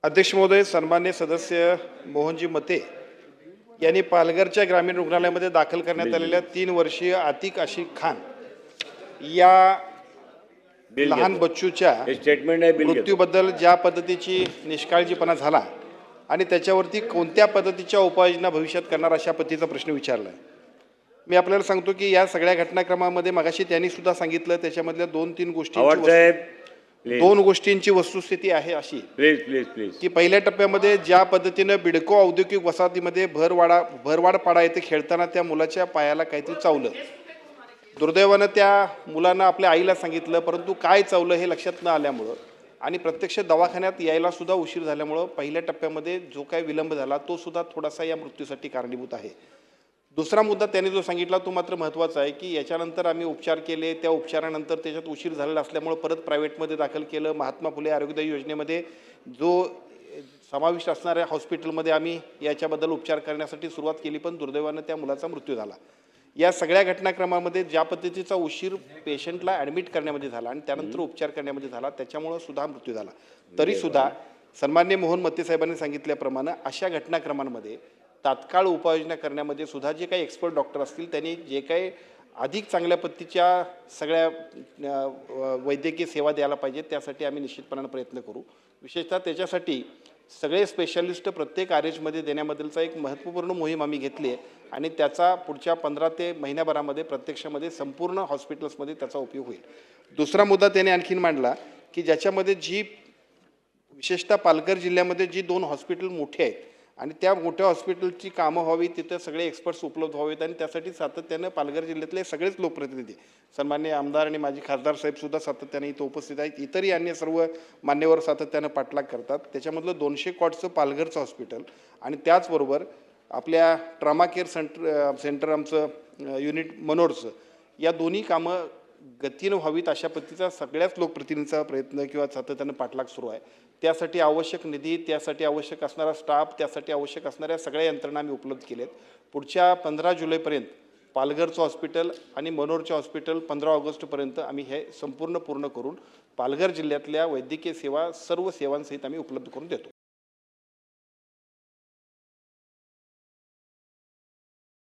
अध्यक्ष महोदय, सन्मान्य सदस्य मोहनजी मते यांनी पालघरच्या ग्रामीण रुग्णालयामध्ये दाखल करण्यात आलेल्या 3 वर्षीय आतिक आशिक खान या लहान बच्चूच्या स्टेटमेंट आहे मृत्यूबद्दल ज्या पद्धतीची निष्काळजीपणा झाला आणि त्याच्यावरती कोणत्या पद्धतीच्या उपाययोजना भविष्यात करणार अशा पद्धतीचा प्रश्न विचारला आहे। मी आपल्याला सांगतो की या सगळ्या घटनाक्रमामध्ये मगाशी त्यांनी सुद्धा सांगितलं त्याच्यामधल्या 2 गोष्टींची वस्तुस्थिती आहे अशी प्लीज की पहिल्या टप्प्यामध्ये ज्या पद्धतीने बिडको औद्योगिक वसाहतीमध्ये भरवाडपाडा येथे खेळताना त्या मुलाच्या पायाला काहीतरी चावलं। दुर्दैवानं त्या मुलानं आपल्या आईला सांगितलं, परंतु काय चावलं हे लक्षात न आल्यामुळं आणि प्रत्यक्ष दवाखान्यात यायला सुद्धा उशीर झाल्यामुळं पहिल्या टप्प्यामध्ये जो काही विलंब झाला तो सुद्धा थोडासा या मृत्यूसाठी कारणीभूत आहे। दुसरा मुद्दा त्यांनी जो सांगितला तो मात्र महत्त्वाचा आहे की याच्यानंतर आम्ही उपचार केले, त्या उपचारानंतर त्याच्यात उशीर झालेला असल्यामुळे परत प्रायव्हेटमध्ये दाखल केलं। महात्मा फुले आरोग्यदायी योजनेमध्ये जो समाविष्ट असणाऱ्या हॉस्पिटलमध्ये आम्ही याच्याबद्दल उपचार करण्यासाठी सुरुवात केली, पण दुर्दैवानं त्या मुलाचा मृत्यू झाला। या सगळ्या घटनाक्रमामध्ये ज्या पद्धतीचा उशीर पेशंटला ॲडमिट करण्यामध्ये झाला आणि त्यानंतर उपचार करण्यामध्ये झाला त्याच्यामुळं सुद्धा मृत्यू झाला। तरीसुद्धा सन्मान्य मोहन मते साहेबांनी सांगितल्याप्रमाणे अशा घटनाक्रमांमध्ये तात्काळ उपाययोजना करण्यामध्ये सुद्धा जे काही एक्सपर्ट डॉक्टर असतील त्यांनी जे काही अधिक चांगल्या पद्धतीच्या सगळ्या वैद्यकीय सेवा द्यायला पाहिजेत त्यासाठी आम्ही निश्चितपणाने प्रयत्न करू। विशेषतः त्याच्यासाठी सगळे स्पेशालिस्ट प्रत्येक आरएचमध्ये देण्याबद्दलचा एक महत्त्वपूर्ण मोहीम आम्ही घेतली आहे आणि त्याचा पुढच्या 15 ते महिन्याभरामध्ये प्रत्यक्षामध्ये संपूर्ण हॉस्पिटल्समध्ये त्याचा उपयोग होईल। दुसरा मुद्दा त्याने आणखीन मांडला की ज्याच्यामध्ये जी विशेषतः पालघर जिल्ह्यामध्ये जी 2 हॉस्पिटल मोठे आहेत आणि त्या मोठ्या हॉस्पिटलची कामं व्हावी, तिथं सगळे एक्सपर्ट्स उपलब्ध व्हावेत आणि त्यासाठी सातत्यानं पालघर जिल्ह्यातले सगळेच लोकप्रतिनिधी, सन्मान्य आमदार आणि माजी खासदार साहेबसुद्धा सातत्याने इथं उपस्थित आहेत, इतरही अन्य सर्व मान्यवर सातत्यानं पाठलाग करतात। त्याच्यामधलं 200 कॉट्सचं पालघरचं हॉस्पिटल आणि त्याचबरोबर आपल्या ट्रॉमा केअर सेंटर आमचं युनिट मनोरचं, या दोन्ही कामं गतीनं व्हावीत अशा पद्धतीचा सगळ्याच लोकप्रतिनिधींचा प्रयत्न किंवा सातत्यानं पाठलाग सुरू आहे। त्यासाठी आवश्यक निधी, त्यासाठी आवश्यक असणारा स्टाफ, त्यासाठी आवश्यक असणाऱ्या सगळ्या यंत्रणा आम्ही उपलब्ध केलेत। पुढच्या 15 जुलैपर्यंत पालघरचं हॉस्पिटल आणि मनोरचं हॉस्पिटल 15 ऑगस्टपर्यंत आम्ही हे पूर्ण करून पालघर जिल्ह्यातल्या वैद्यकीय सेवा सर्व सेवांसहित आम्ही उपलब्ध करून देतो।